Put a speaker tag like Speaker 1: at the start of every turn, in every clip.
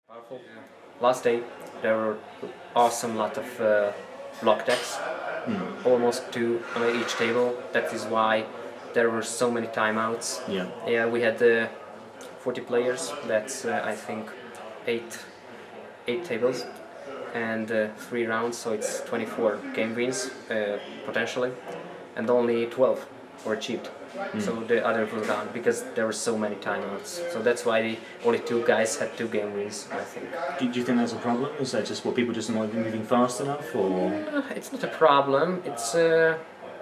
Speaker 1: Powerful. Last day there were awesome lot of block decks, almost two on each table. That is why there were so many timeouts. Yeah, we had 40 players. That's I think eight tables and 3 rounds, so it's 24 game wins potentially, and only 12 were achieved. So the other were gone because there were so many timeouts. So that's why only 2 guys had 2 game wins, I think.
Speaker 2: Do you think that's a problem? Is that just what people just not moving fast enough, or?
Speaker 1: It's not a problem. It's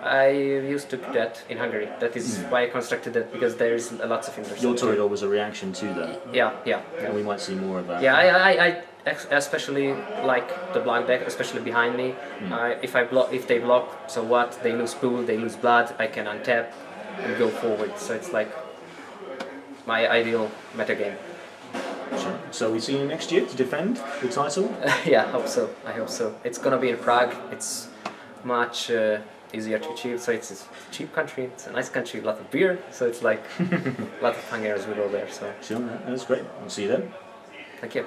Speaker 1: I used to do that in Hungary. That is why I constructed that, because there is lots of interest.
Speaker 2: Your Toreador was a reaction to that.
Speaker 1: Yeah.
Speaker 2: And we might see more of that.
Speaker 1: Yeah, I especially like the block deck, especially behind me. If they block, so what? They lose pool, they lose blood. I can untap and go forward. So it's like my ideal meta game.
Speaker 2: Sure. So we see you next year to defend the title?
Speaker 1: Yeah, I hope so. It's gonna be in Prague. It's much easier to achieve. So it's a cheap country. It's a nice country. A lot of beer. So it's like a lot of Hungarians will go there. So
Speaker 2: sure, that's great. I'll see you then.
Speaker 1: Thank you.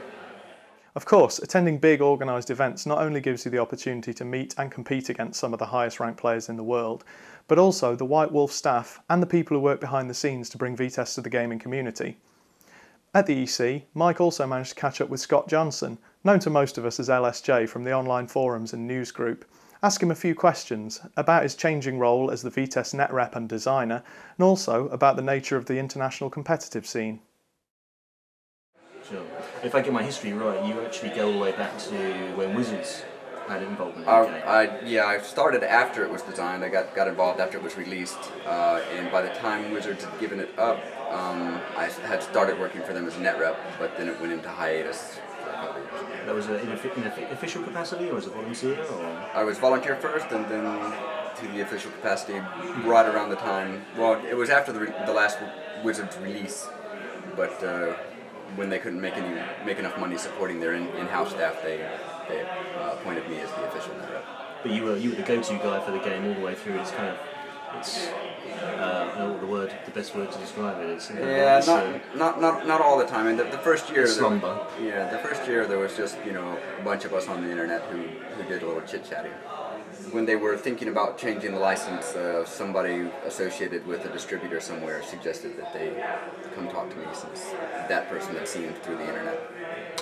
Speaker 3: Of course, attending big organised events not only gives you the opportunity to meet and compete against some of the highest ranked players in the world, but also the White Wolf staff and the people who work behind the scenes to bring VTES to the gaming community. At the EC, Mike also managed to catch up with Scott Johnson, known to most of us as LSJ from the online forums and news group, ask him a few questions about his changing role as the VTES net rep and designer, and also about the nature of the international competitive scene.
Speaker 2: Sure. If I get my history right, you actually go all the way back to when Wizards had involvement in the game.
Speaker 4: I started after it was designed. I got involved after it was released, and by the time Wizards had given it up, I had started working for them as a net rep, but then it went into hiatus for a couple of years.
Speaker 2: That was in official capacity, or as a volunteer? Or?
Speaker 4: I was volunteer first, and then to the official capacity right around the time. Well, it was after the last Wizards release, but when they couldn't make enough money supporting their in-house staff, they appointed me as the official net rep.
Speaker 2: But you were the go-to guy for the game all the way through. It's kind of the best word to describe it is.
Speaker 4: Not all the time. And the first year,
Speaker 2: slumber.
Speaker 4: The first year there was just a bunch of us on the internet who did a little chit-chatting. When they were thinking about changing the license, somebody associated with a distributor somewhere suggested that they come talk to me, since that person had seen it through the internet.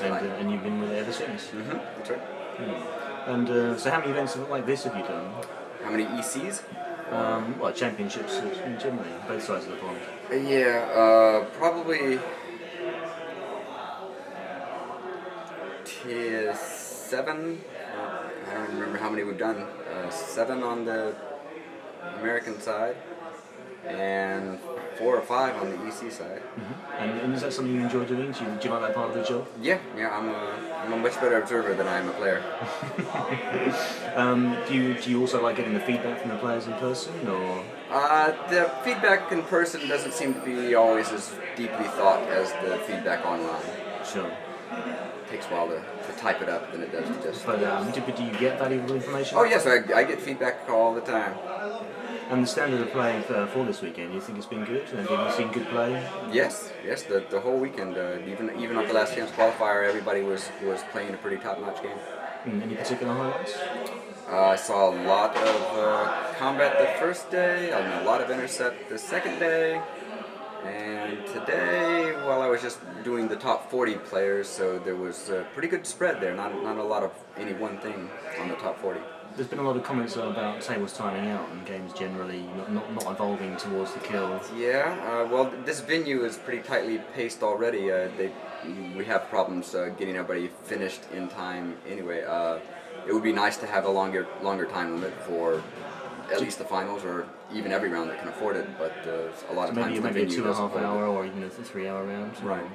Speaker 2: And you've been with it ever since?
Speaker 4: Mm-hmm, that's right.
Speaker 2: And so how many events like this have you done?
Speaker 4: How many ECs?
Speaker 2: Well, championships generally, both sides of the pond.
Speaker 4: Probably 7. I don't remember how many we've done. 7 on the American side, and 4 or 5 on the EC side.
Speaker 2: Mm-hmm. And is that something you enjoy doing? Do you like that part of the job?
Speaker 4: Yeah. I'm a much better observer than I am a player.
Speaker 2: Do you also like getting the feedback from the players in person, or?
Speaker 4: The feedback in person doesn't seem to be always as deeply thought as the feedback online.
Speaker 2: Sure.
Speaker 4: It takes a while to type it up than it does to just...
Speaker 2: But do you get valuable information?
Speaker 4: Oh yes, I get feedback all the time.
Speaker 2: And the standard of play for this weekend, do you think it's been good? Have you seen good play?
Speaker 4: Yes, the whole weekend, even at the last chance qualifier, everybody was playing a pretty top-notch game.
Speaker 2: Any particular highlights?
Speaker 4: I saw a lot of combat the first day, a lot of intercept the second day, and today, well, I was just doing the top 40 players, so there was a pretty good spread there, not a lot of any one thing on the top 40.
Speaker 2: There's been a lot of comments about tables timing out and games generally not evolving towards the kill.
Speaker 4: Yeah, well, this venue is pretty tightly paced already. We have problems getting everybody finished in time anyway. It would be nice to have a longer time limit for at least the finals, or even every round that can afford it, but a lot of times the venue
Speaker 2: maybe a 2.5 hour or even a 3 hour round.
Speaker 4: Right.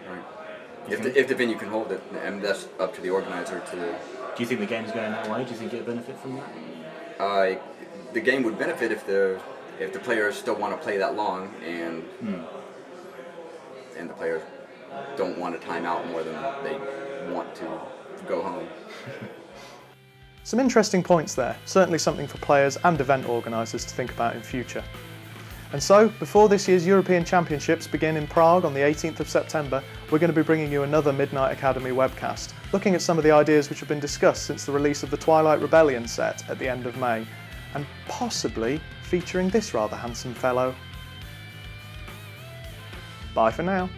Speaker 4: If the venue can hold it, and that's up to the organizer to...
Speaker 2: Do you think the game's going that way? Do you think it'll benefit from that?
Speaker 4: The game would benefit if the players still want to play that long, and the players don't want to time out more than they want to go home.
Speaker 3: Some interesting points there, certainly something for players and event organisers to think about in future. And so, before this year's European Championships begin in Prague on the 18th of September, we're going to be bringing you another Midnight Academy webcast, looking at some of the ideas which have been discussed since the release of the Twilight Rebellion set at the end of May, and possibly featuring this rather handsome fellow. Bye for now.